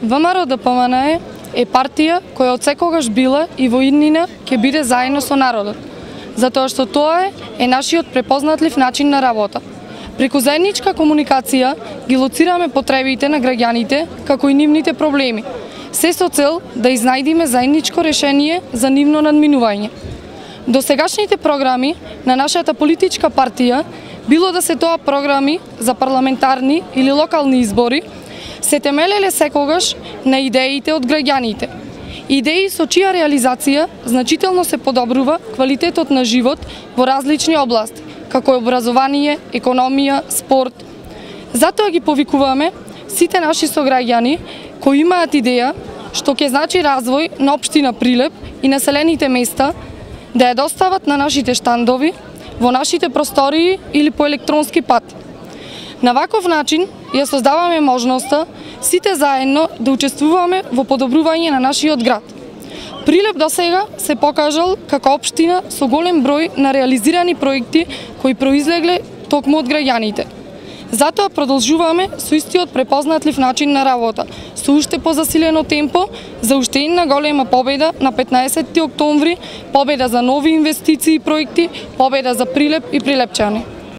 ВМРО-ДПМН е партија која од секогаш била и во иднина ќе биде заедно со народот, затоа што тоа е нашиот препознатлив начин на работа. Преку заедничка комуникација ги лоцираме потребите на граѓаните како и нивните проблеми, се со цел да изнајдиме заедничко решение за нивно надминување. Досегашните програми на нашата политичка партија, било да се тоа програми за парламентарни или локални избори, се темелеле секогаш на идеите од граѓаните. Идеи со чија реализација значително се подобрува квалитетот на живот во различни области, како е образование, економија, спорт. Затоа ги повикуваме сите наши сограѓани кои имаат идеја што ќе значи развој на општина Прилеп и населените места да ја достават на нашите штандови, во нашите простории или по електронски пат. На ваков начин ја создаваме можноста сите заедно да учествуваме во подобрување на нашиот град. Прилеп досега се покажал како општина со голем број на реализирани проекти кои произлегле токму од граѓаните. Затоа продолжуваме со истиот препознатлив начин на работа, со уште позасилено темпо за уште една голема победа на 15 октомври, победа за нови инвестиции и проекти, победа за Прилеп и прилепчани.